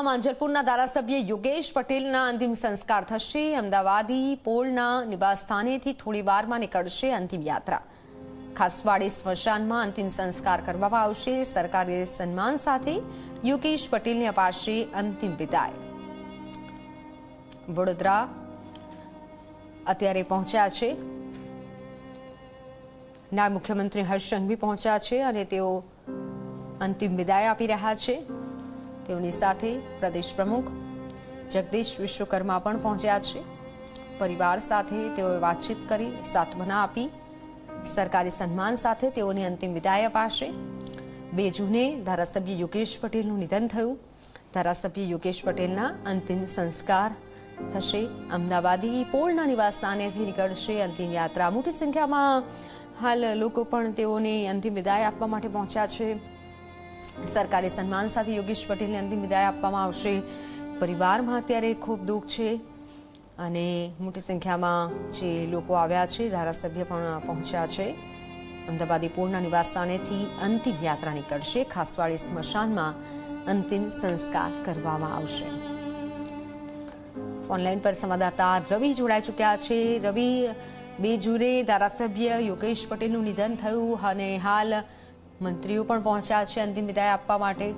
જિલ્લામાં માંજલપુરના ધારાસભ્ય યોગેશ પટેલના અંતિમ સંસ્કાર થશે। અમદાવાદી પોળના નિવાસસ્થાનેથી થોડી વારમાં નીકળશે અંતિમ યાત્રા। ખાસવાડી સ્મશાનમાં અંતિમ સંસ્કાર કરવામાં આવશે। સરકારી સન્માન સાથે યોગેશ પટેલને અપાશે અંતિમ વિદાય। વડોદરા અત્યારે પહોંચ્યા છે નાયબ મુખ્યમંત્રી હર્ષ સંઘવી પહોંચ્યા છે અને તેઓ અંતિમ વિદાય આપી રહ્યા છે। તેઓની સાથે પ્રદેશ પ્રમુખ જગદીશ વિશ્વકર્મા પણ પહોંચ્યા છે। પરિવાર સાથે તેઓએ વાતચીત કરી, સાંત્વના આપી। સરકારી સન્માન સાથે તેઓની અંતિમ વિદાય અપાશે। 2 જૂને ધારાસભ્ય યોગેશ પટેલનું નિધન થયું। ધારાસભ્ય યોગેશ પટેલના અંતિમ સંસ્કાર થશે। અમદાવાદી પોળના નિવાસસ્થાનેથી નીકળશે અંતિમ યાત્રા। મોટી સંખ્યામાં હાલ લોકો પણ તેઓને અંતિમ વિદાય આપવા માટે પહોંચ્યા છે। સરકારી સન્માન સાથે યોગેશ પટેલને અંતિમ વિદાય આપવામાં આવશે। પરિવારમાં અત્યારે ખૂબ દુઃખ છે અને મોટી સંખ્યામાં જે લોકો આવ્યા છે, ધારાસભ્ય પણ પહોંચ્યા છે। અમદાવાદી પૂરના નિવાસસ્થાનેથી અંતિમ યાત્રા નીકળશે। ખાસવાડી સ્મશાનમાં અંતિમ સંસ્કાર કરવામાં આવશે। ઓનલાઈન પર સંવાદદાતા રવિ જોડાઈ ચૂક્યા છે। રવિ, 2 જૂને ધારાસભ્ય યોગેશ પટેલનું નિધન થયું અને હાલ મંત્રીઓ પણ પહોંચ્યા છે અંતિમ વિદાય આપવા માટે।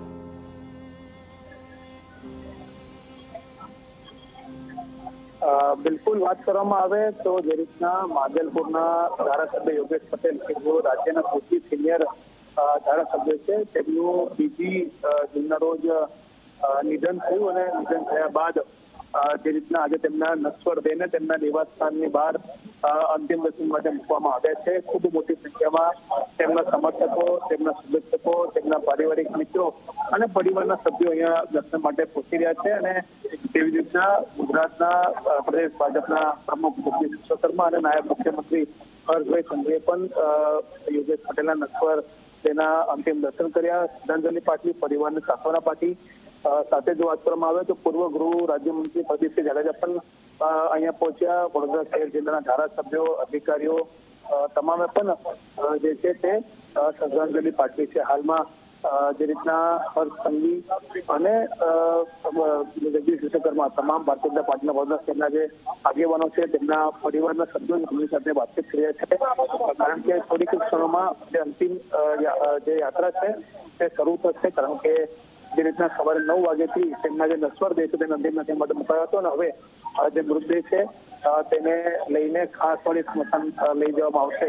બિલકુલ વાત કરવામાં આવે તો જે રીતના માંજલપુરના ધારાસભ્ય યોગેશ પટેલ કે જેઓ રાજ્યના સૌથી સિનિયર ધારાસભ્ય છે, તેમનું 2 જૂનના રોજ નિધન થયું અને નિધન થયા બાદ જે રીતના આજે તેમના નશ્વર દેહને તેમના નિવાસસ્થાનની બહાર અંતિમ દર્શન માટે મૂકવામાં આવ્યા છે। ખૂબ મોટી સંખ્યામાં તેમના સમર્થકો, તેમના શુભેચ્છકો, તેમના પારિવારિક મિત્રો અને પરિવારના સભ્યો અહીંયા દર્શન માટે પહોંચી રહ્યા છે અને તેવી રીતના ગુજરાતના પ્રદેશ ભાજપના પ્રમુખ જગદીશ વિશ્વકર્મા અને નાયબ મુખ્યમંત્રી હર્ષભાઈ સંઘવીએ પણ યોગેશ પટેલના નશ્વર તેના અંતિમ દર્શન કર્યા, શ્રદ્ધાંજલિ પાઠવી, પરિવારને સાંત્વના પાઠવી। સાથે જો વાત કરવામાં આવે તો પૂર્વ ગૃહ રાજ્યમંત્રી પ્રદીપસિંહ જાડેજા પણ અહીંયા પહોંચ્યા। વડોદરા શહેર જિલ્લાના ધારાસભ્યો, અધિકારીઓ તમામે પણ જે છે તે શ્રદ્ધાંજલિ પાઠવી છે। હાલમાં જે રીતના હર્ષ સંઘવી અને જગદીશ વિશ્વકર્મા તમામ ભારતીય જનતા પાર્ટીના વડોદરા શહેરના જે આગેવાનો છે તેમના પરિવારના સભ્યો તેમની સાથે વાતચીત કરી રહ્યા છે। કારણ કે થોડીક ક્ષણોમાં જે અંતિમ જે યાત્રા છે તે શરૂ થશે। કારણ કે જે રીતના સવારે 9 વાગ્યાથી તેમના જે નશ્વર દેહ છે તેને અંતિમ નથી માટે મુકાયો હતો અને હવે જે મૃતદેહ છે તેને લઈને ખાસવાડી સ્મશાન લઈ જવામાં આવશે।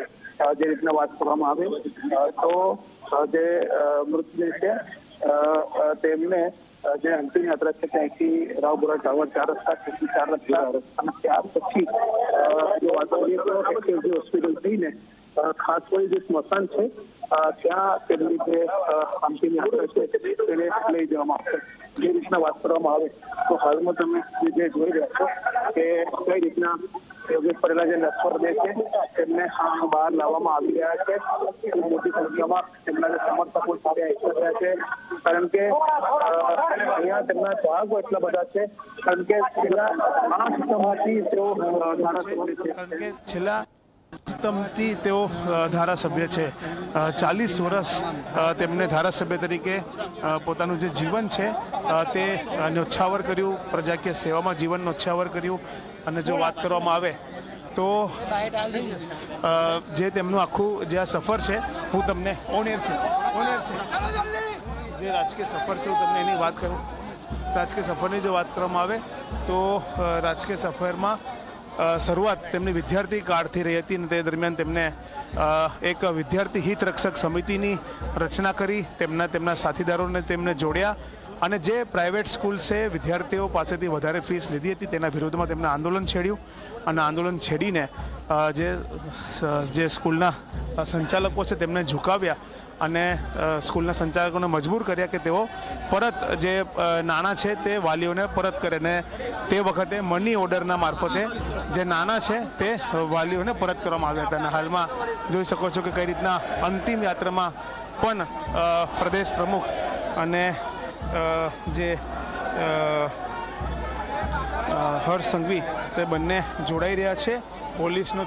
જે રીતના વાત કરવામાં આવે તો જે મૃતદેહ છે તેમને જે અંતિમ યાત્રા છે ત્યાંથી રાવપુરા ટાવર 4 રસ્તા, 4 રસ્તા અને ત્યાર પછી જો વાત કરીએ તો હોસ્પિટલ થઈને ખાસવાડી જે સ્મશાન છે ત્યાં તેમની જે અંતિમ યાત્રા છે તેને લઈ જવામાં આવશે। જે રીતના વાત કરવામાં આવે તો હાલમાં તમે જે જોઈ રહ્યા છો કે કઈ રીતના યોગેશ પટેલના જે નશ્વર દેહ છે તેમને બહાર લાવવામાં આવી રહ્યા છે। ખૂબ મોટી સંખ્યામાં તેમના જે સમર્થકો સાથે એકઠા થયા છે। કારણ કે અહીંયા તેમના ચાહકો એટલા બધા છે કારણ કે છેલ્લા 8 સમયથી તેઓ તેઓ ધારાસભ્ય છે। 40 વર્ષ તેમને ધારાસભ્ય તરીકે પોતાનું જે જીવન છે તે ન્યોછાવર કર્યું, પ્રજાકીય સેવામાં જીવન ન્યોછાવર કર્યું। અને જો વાત કરવામાં આવે તો જે તેમનું આખું જે આ સફર છે, હું તમને ઓનેર છે જે રાજકીય સફર છે હું તમને એની વાત કરું। રાજકીય સફરની જો વાત કરવામાં આવે તો રાજકીય સફરમાં શરૂઆત તેમની વિદ્યાર્થી કાળથી રહી હતી અને તે દરમિયાન તેમને એક વિદ્યાર્થી હિત રક્ષક સમિતિની રચના કરી, તેમના સાથીદારોને તેમને જોડ્યા અને જે પ્રાઇવેટ સ્કૂલ છે વિદ્યાર્થીઓ પાસેથી વધારે ફીસ લીધી હતી તેના વિરોધમાં તેમણે આંદોલન છેડ્યું અને આંદોલન છેડીને જે સ્કૂલના સંચાલકો છે તેમને ઝુકાવ્યા અને સ્કૂલના સંચાલકોને મજબૂર કર્યા કે તેઓ પરત જે નાણાં છે તે વાલીઓને પરત કરે અને તે વખતે મની ઓર્ડરના મારફતે જે નાણાં છે તે વાલીઓને પરત કરવામાં આવ્યા હતા। અને હાલમાં જોઈ શકો છો કે કઈ રીતના અંતિમ યાત્રામાં પણ પ્રદેશ પ્રમુખ અને જે હર્ષ સંઘવી તે બંને જોડાઈ રહ્યા છે। પોલીસનો